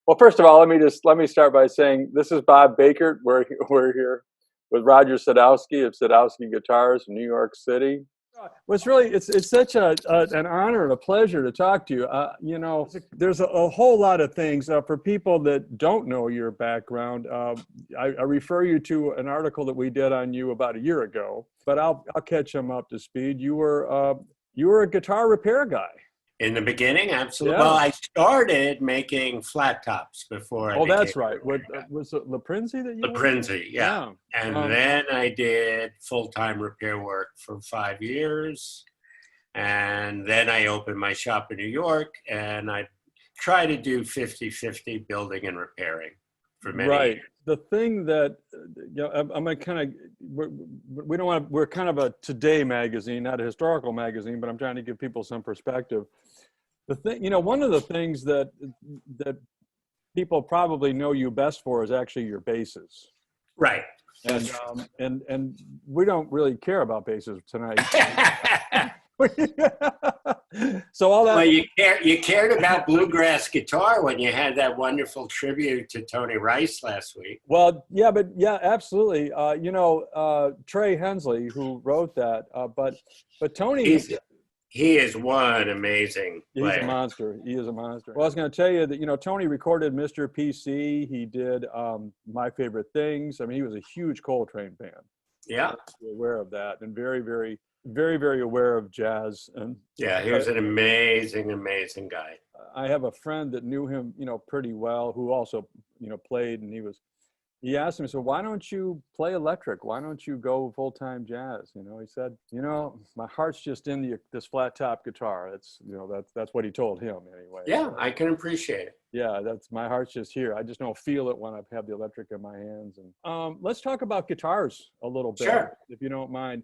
Well, first of all, let me start by saying this is Bob Bakert. We're here with Roger Sadowsky of Sadowsky Guitars in New York City. Well, it's such an honor and a pleasure to talk to you. There's a whole lot of things for people that don't know your background. I refer you to an article that we did on you about a year ago, but I'll catch them up to speed. You were a guitar repair guy. In the beginning, absolutely. Yeah. Well, I started making flat tops before I Oh, became that's right. a What repair guy. was it, Laprinzi that you The worked with? Prinzi, yeah. And then I did full-time repair work for 5 years. And then I opened my shop in New York, and I try to do 50-50 building and repairing for many Right. years. The thing that, I'm going to kind of, we don't want to, we're kind of a today magazine, not a historical magazine, but I'm trying to give people some perspective. The thing, one of the things that people probably know you best for is actually your basses. Right. And we don't really care about basses tonight. So all that. Well, you cared about bluegrass guitar when you had that wonderful tribute to Tony Rice last week. Well, yeah, absolutely. Trey Hensley, who wrote that, but Tony, he is one amazing player. He's a monster. He is a monster. Well, I was going to tell you that, Tony recorded Mr. PC. He did My Favorite Things. I mean, he was a huge Coltrane fan. Yeah. Aware of that, and very, very, very, very aware of jazz. And yeah, he was an amazing, amazing guy. I have a friend that knew him, pretty well, who also, played, and he asked me, so why don't you play electric? Why don't you go full-time jazz? He said, my heart's just in this flat top guitar. That's what he told him anyway. Yeah, I can appreciate it. Yeah, my heart's just here. I just don't feel it when I have the electric in my hands. And let's talk about guitars a little bit, sure, if you don't mind.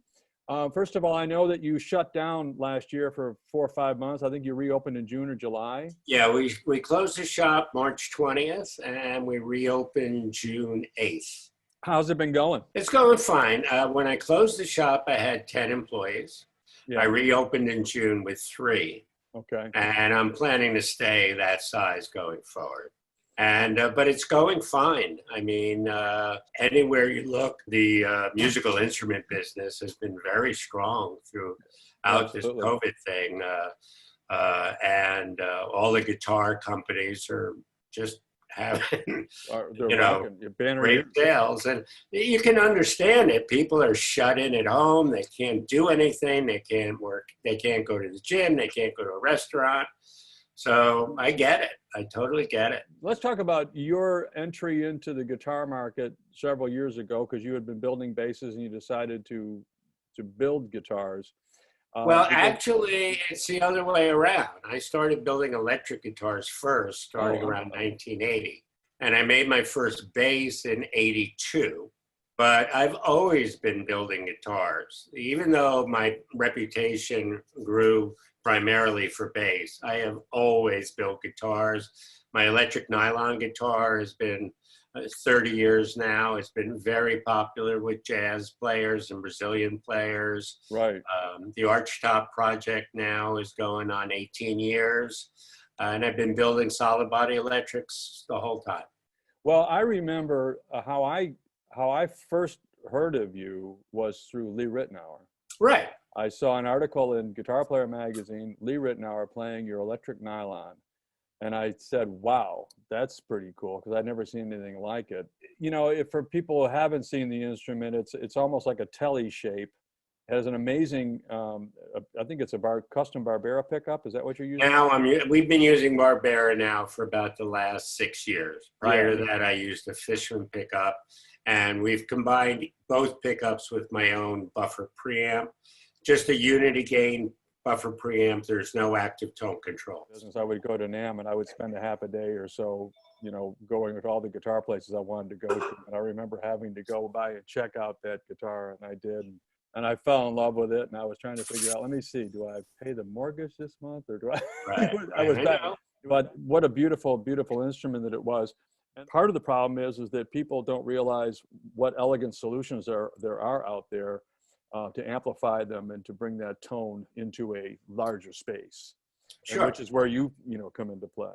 First of all, I know that you shut down last year for 4 or 5 months. I think you reopened in June or July. Yeah, we closed the shop March 20th, and we reopened June 8th. How's it been going? It's going fine. When I closed the shop, I had 10 employees. Yeah. I reopened in June with 3. Okay. And I'm planning to stay that size going forward. And but it's going fine. I mean, anywhere you look, the musical instrument business has been very strong throughout this COVID thing. And all the guitar companies are just having, great sales. And you can understand it. People are shut in at home. They can't do anything. They can't work. They can't go to the gym. They can't go to a restaurant. So I get it. I totally get it. Let's talk about your entry into the guitar market several years ago, because you had been building basses and you decided to build guitars. Well, actually, it's the other way around. I started building electric guitars first, starting around 1980. And I made my first bass in 82. But I've always been building guitars. Even though my reputation grew primarily for bass, I have always built guitars. My electric nylon guitar has been 30 years now. It's been very popular with jazz players and Brazilian players. Right. The Archtop project now is going on 18 years. And I've been building solid body electrics the whole time. Well, I remember how I first heard of you was through Lee Ritenour. Right. I saw an article in Guitar Player magazine, Lee Ritenour playing your electric nylon. And I said, wow, that's pretty cool, because I'd never seen anything like it. If for people who haven't seen the instrument, it's almost like a telly shape. It has an amazing, I think it's a custom Barbera pickup. Is that what you're using? Now we've been using Barbera now for about the last 6 years. Prior to that, I used a Fishman pickup, and we've combined both pickups with my own buffer preamp. Just a unity gain buffer preamp. There's no active tone control. I would go to NAMM and I would spend a half a day or so, going with all the guitar places I wanted to go to. And I remember having to go by and check out that guitar, and I did. And I fell in love with it, and I was trying to figure out, let me see, do I pay the mortgage this month, or do I? Right. I was back. But what a beautiful, beautiful instrument that it was. And part of the problem is that people don't realize what elegant solutions there are out there to amplify them and to bring that tone into a larger space. Sure. Which is where you come into play.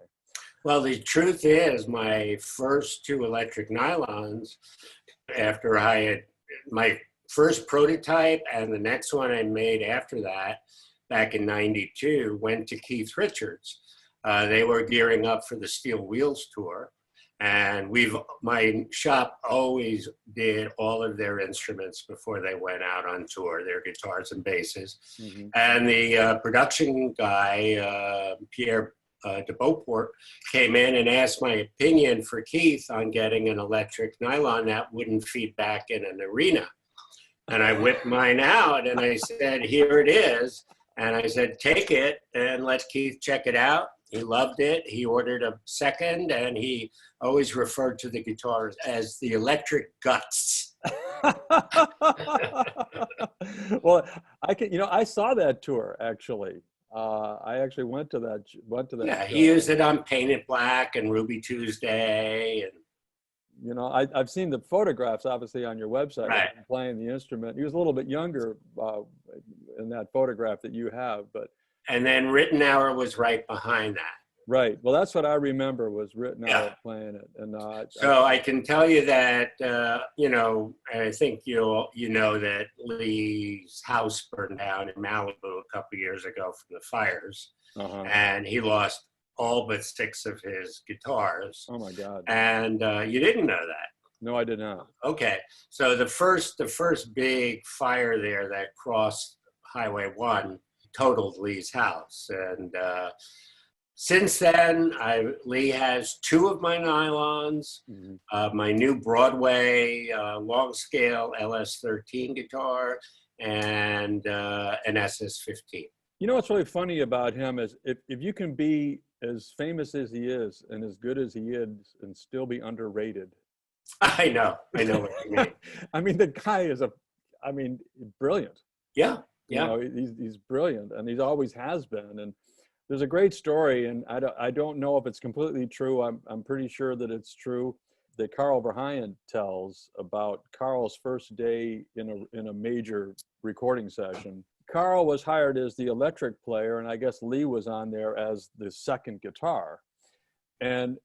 Well, the truth is, my first two electric nylons, after I had my first prototype and the next one I made after that, back in '92, went to Keith Richards. They were gearing up for the Steel Wheels tour. And my shop always did all of their instruments before they went out on tour, their guitars and basses. Mm-hmm. And the production guy, Pierre de Beauport, came in and asked my opinion for Keith on getting an electric nylon that wouldn't feed back in an arena. And I whipped mine out and I said, here it is. And I said, take it and let Keith check it out. He loved it. He ordered a second, and he always referred to the guitars as the electric guts. Well, I saw that tour actually. I actually went to that. Yeah, he used it on Painted Black and Ruby Tuesday, and I've seen the photographs obviously on your website. Right. Of him playing the instrument. He was a little bit younger in that photograph that you have, but. And then Ritenour was right behind that. Right. Well, that's what I remember was Ritenour playing it. And so I can tell you that, I think you know that Lee's house burned down in Malibu a couple years ago from the fires. Uh-huh. And he lost all but 6 of his guitars. Oh, my God. And you didn't know that. No, I did not. Okay. So the first big fire there that crossed Highway 1 totaled Lee's house. And since then, Lee has 2 of my nylons, mm-hmm. My new Broadway long scale LS13 guitar, and an SS15. You know what's really funny about him is if you can be as famous as he is and as good as he is and still be underrated. I know what you mean. I mean, the guy is brilliant. Yeah. Yeah, he's brilliant, and he always has been. And there's a great story, and I don't know if it's completely true. I'm pretty sure that it's true, that Carl Verheyen tells about Carl's first day in a major recording session. Carl was hired as the electric player, and I guess Lee was on there as the second guitar. And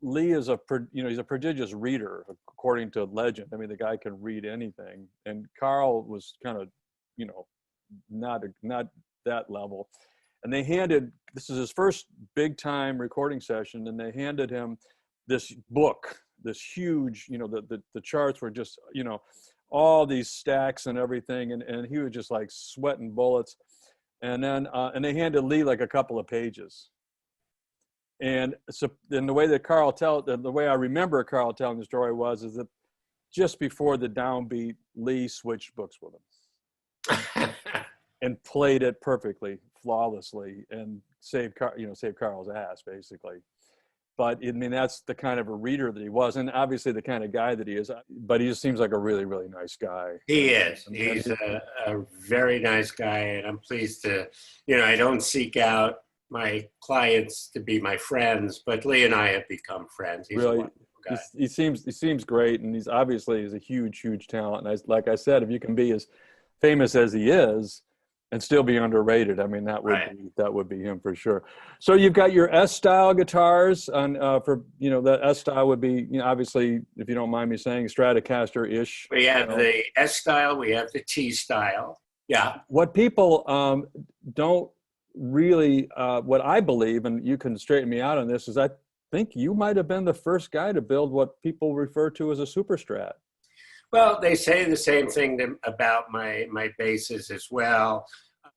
Lee is he's a prodigious reader, according to legend. I mean, the guy can read anything, and Carl was kind of, not that level. And this is his first big time recording session, and they handed him this book, this huge, the charts were just, all these stacks and everything, and he was just like sweating bullets. And then and they handed Lee like a couple of pages. And so then the way I remember Carl telling the story is that just before the downbeat, Lee switched books with him. And played it perfectly, flawlessly, and saved Carl's ass, basically. But I mean, that's the kind of a reader that he was, and obviously the kind of guy that he is. But he just seems like a really, really nice guy. He is. He's a very nice guy, and I'm pleased to, I don't seek out my clients to be my friends, but Lee and I have become friends. He's really, a wonderful guy. He seems great, and he's obviously a huge, huge talent. And like I said, if you can be as famous as he is and still be underrated, I mean, that would be him for sure. So you've got your S-style guitars the S-style would be, obviously, if you don't mind me saying, Stratocaster-ish. We have the S-style, we have the T-style. Yeah. What people don't really, what I believe, and you can straighten me out on this, is I think you might have been the first guy to build what people refer to as a Super Strat. Well, they say the same thing about my basses as well.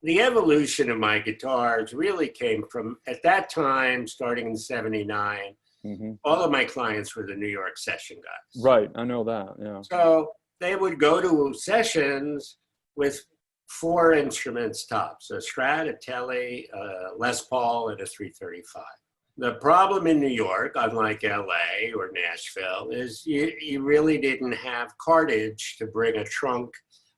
The evolution of my guitars really came from, at that time, starting in '79, mm-hmm. all of my clients were the New York session guys. Right, I know that, yeah. So they would go to sessions with 4 instruments tops, a Strat, a Tele, a Les Paul, and a 335. The problem in New York, unlike LA or Nashville, is you really didn't have cartage to bring a trunk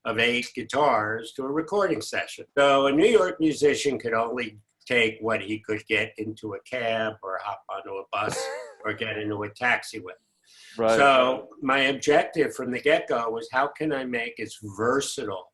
of 8 guitars to a recording session. So a New York musician could only take what he could get into a cab or hop onto a bus or get into a taxi with. Right. So my objective from the get-go was, how can I make as versatile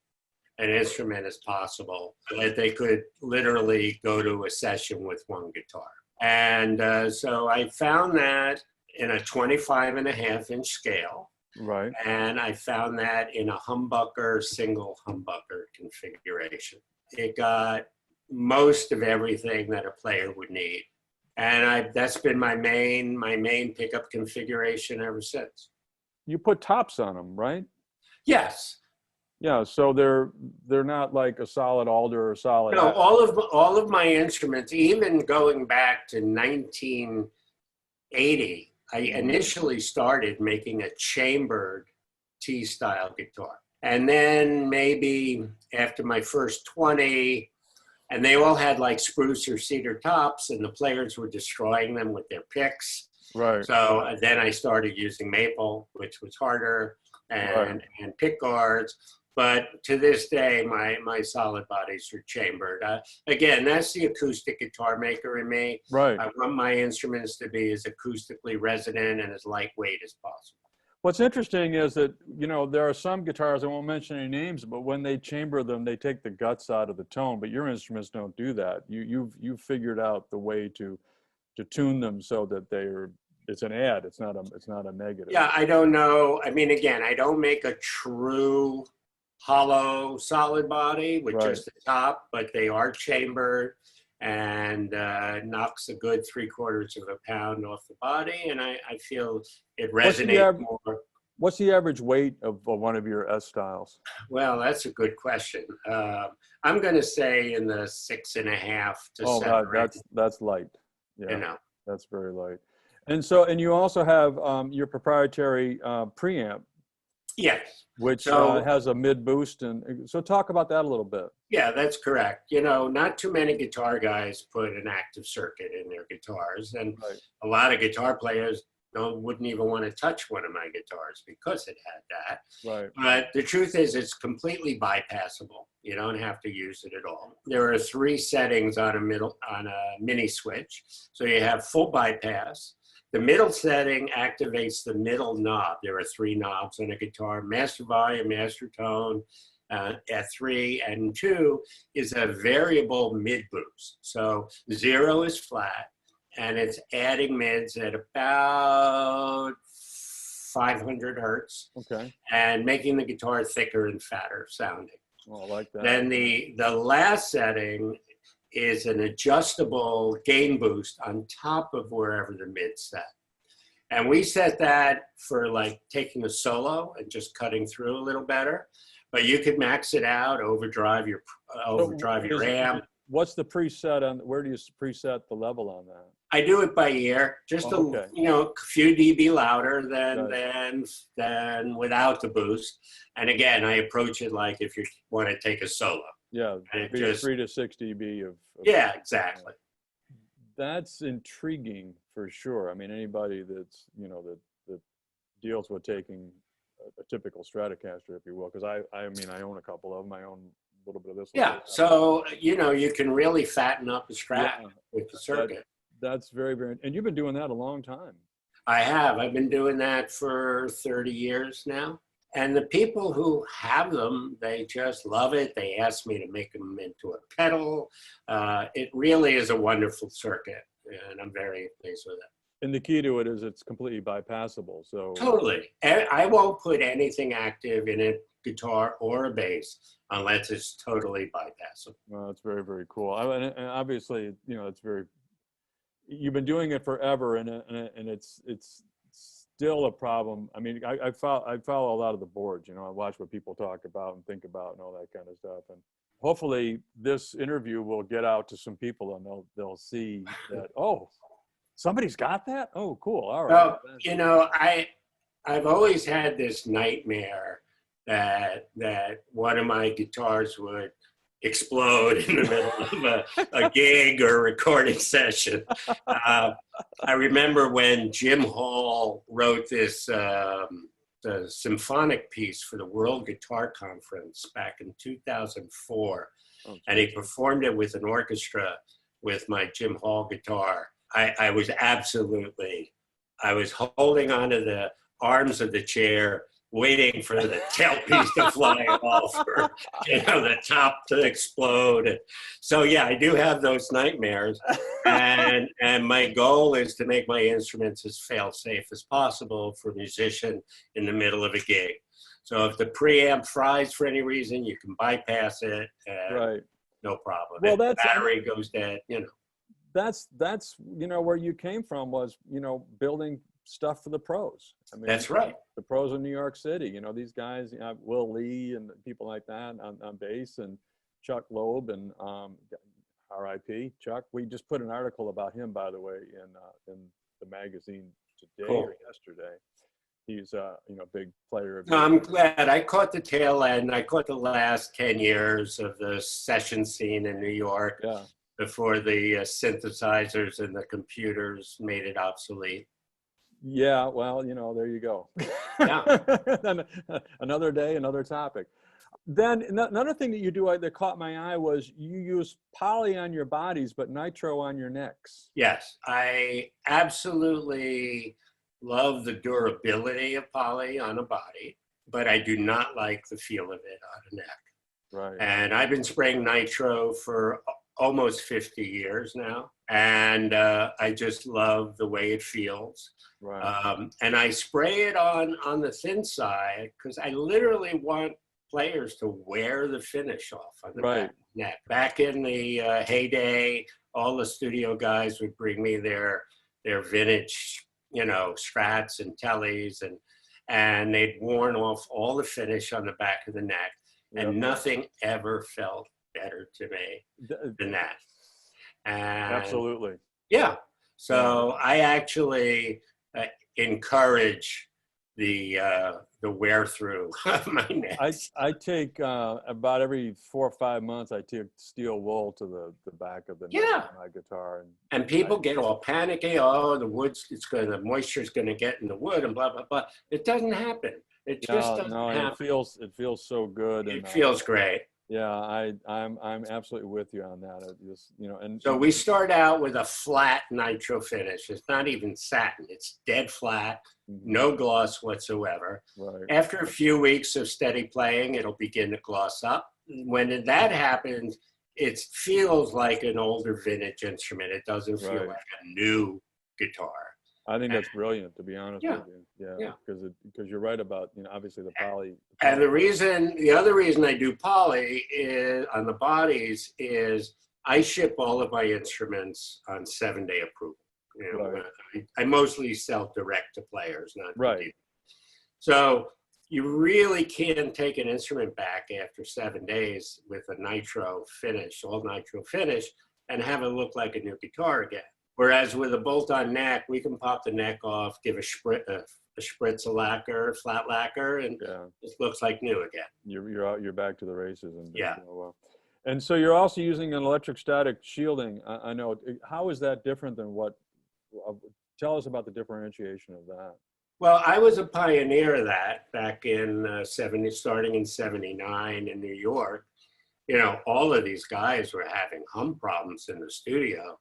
an instrument as possible so that they could literally go to a session with 1 guitar? And so I found that in a 25.5-inch scale. Right. And I found that in a humbucker, single humbucker configuration. It got most of everything that a player would need. And that's been my main pickup configuration ever since. You put tops on them, right? Yes. Yeah, so they're not like a solid alder or solid. No, all of my instruments, even going back to 1980, I initially started making a chambered T-style guitar. And then maybe after my first 20, and they all had like spruce or cedar tops, and the players were destroying them with their picks. Right. So then I started using maple, which was harder, and pick guards. But to this day, my solid bodies are chambered. Again, that's the acoustic guitar maker in me. Right. I want my instruments to be as acoustically resonant and as lightweight as possible. What's interesting is that, there are some guitars, I won't mention any names, but when they chamber them, they take the guts out of the tone, but your instruments don't do that. You've figured out the way to tune them so that it's an add, it's not a negative. Yeah, I don't know. I mean, again, I don't make a true hollow solid body with just the top, but they are chambered and knocks a good 3/4 of a pound off the body, and I feel it resonates more. What's the average weight of one of your S styles? Well, that's a good question. I'm going to say in the 6.5 to 7. That's light. Yeah, You that's very light. And you also have your proprietary preamp. Yes. Which has a mid boost, and so talk about that a little bit. Yeah, that's correct. Not too many guitar guys put an active circuit in their guitars, and a lot of guitar players wouldn't even want to touch one of my guitars because it had that. Right. But the truth is, it's completely bypassable. You don't have to use it at all. There are 3 settings on a mini switch, so you have full bypass. The middle setting activates the middle knob. There are 3 knobs on a guitar: master volume, master tone, at 3, and 2 is a variable mid boost. So 0 is flat, and it's adding mids at about 500 hertz. Okay. And making the guitar thicker and fatter sounding. Oh, I like that. Then the last setting is an adjustable gain boost on top of wherever the mid set. And we set that for like taking a solo and just cutting through a little better. But you could max it out, overdrive your amp. What's the preset on? Where do you preset the level on that? I do it by ear, just a few dB louder than without the boost. And again, I approach it like if you want to take a solo. Yeah, and 3 to 6 dB of yeah, exactly. That's intriguing for sure. I mean, anybody that's that deals with taking a typical Stratocaster, if you will, because I own a couple of them. I own a little bit of this. Yeah, so you can really fatten up a Strat with the circuit. That's very, very, and you've been doing that a long time. I have. I've been doing that for 30 years now. And the people who have them, they just love it. They ask me to make them into a pedal. It really is a wonderful circuit, and I'm very pleased with it. And the key to it is it's completely bypassable. So totally. I won't put anything active in a guitar or a bass unless it's totally bypassable. Well, it's very, very cool. And obviously, it's very. You've been doing it forever, and it's still a problem. I mean, I follow a lot of the boards. I watch what people talk about and think about and all that kind of stuff. And hopefully, this interview will get out to some people, and they'll see that. Oh, somebody's got that. Oh, cool. All right. Well, I've always had this nightmare that one of my guitars would explode in the middle of a gig or recording session. I remember when Jim Hall wrote this the symphonic piece for the World Guitar Conference back in 2004, and he performed it with an orchestra with my Jim Hall guitar. I was holding onto the arms of the chair waiting for the tailpiece to fly off or, the top to explode. And so, yeah, I do have those nightmares. And my goal is to make my instruments as fail-safe as possible for a musician in the middle of a gig. So if the preamp fries for any reason, you can bypass it. Right. No problem. Well, if the battery goes dead, That's where you came from was, building stuff for the pros. I mean, that's right. The pros in New York City, these guys, Will Lee and people like that on bass, and Chuck Loeb and R.I.P. Chuck. We just put an article about him, by the way, in the magazine today or yesterday. He's a big player. No, I'm glad. I caught the tail end. I caught the last 10 years of the session scene in New York before the synthesizers and the computers made it obsolete. Yeah, well, there you go. Yeah. Another day, another topic. Then another thing that you do that caught my eye was you use poly on your bodies, but nitro on your necks. Yes, I absolutely love the durability of poly on a body, but I do not like the feel of it on a neck. Right. And I've been spraying nitro for almost 50 years now. And I just love the way it feels. Right. And I spray it on the thin side because I literally want players to wear the finish off on the back neck. Back in the heyday, all the studio guys would bring me their vintage, strats and tellies, and they'd worn off all the finish on the back of the neck, and nothing ever felt better to me than that. And absolutely. Yeah. So I actually encourage the wear through of my neck. I take about every 4 or 5 months, I take steel wool to the back of the neck of my guitar. And people get all panicky. Oh, the moisture's going to get in the wood and blah, blah, blah. It doesn't happen. It just doesn't happen. It feels so good. It feels great. Yeah, I'm absolutely with you on that. It just, and so we start out with a flat nitro finish. It's not even satin. It's dead flat, no gloss whatsoever. Right. After a few weeks of steady playing, it'll begin to gloss up. When that happens, it feels like an older vintage instrument. It doesn't feel like a new guitar. I think that's brilliant, to be honest with you. Yeah, because you're right about, obviously the poly. And the other reason I do poly is on the bodies is I ship all of my instruments on 7-day approval. I mostly sell direct to players, not to people. So you really can't take an instrument back after 7 days with a nitro finish, all nitro finish, and have it look like a new guitar again. Whereas with a bolt-on neck, we can pop the neck off, give a spritz of lacquer, flat lacquer, and it looks like new again. You're back to the races. And so you're also using an electric static shielding. I know. How is that different than what? Tell us about the differentiation of that. Well, I was a pioneer of that back in starting in '79 in New York. All of these guys were having hum problems in the studio.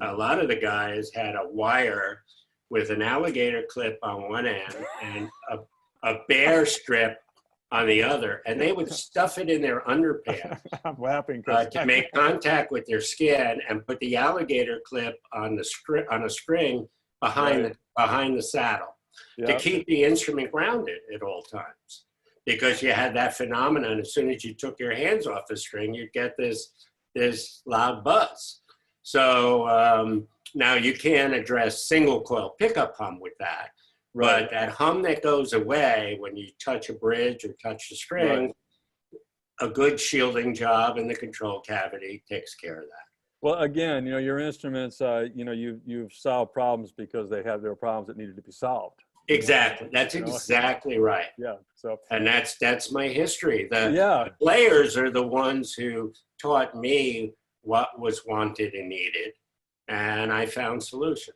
A lot of the guys had a wire with an alligator clip on one end and a bear strip on the other, and they would stuff it in their underpants. I'm laughing to make contact with their skin, and put the alligator clip on a string behind the saddle to keep the instrument grounded at all times. Because you had that phenomenon, as soon as you took your hands off the string, you'd get this loud buzz. So now you can address single coil pickup hum with that. But that hum that goes away when you touch a bridge or touch the string, a good shielding job in the control cavity takes care of that. Well, again, your instruments, you've solved problems because there were problems that needed to be solved. Exactly. That's exactly right. Yeah. So. And that's my history. The players are the ones who taught me what was wanted and needed, and I found solutions.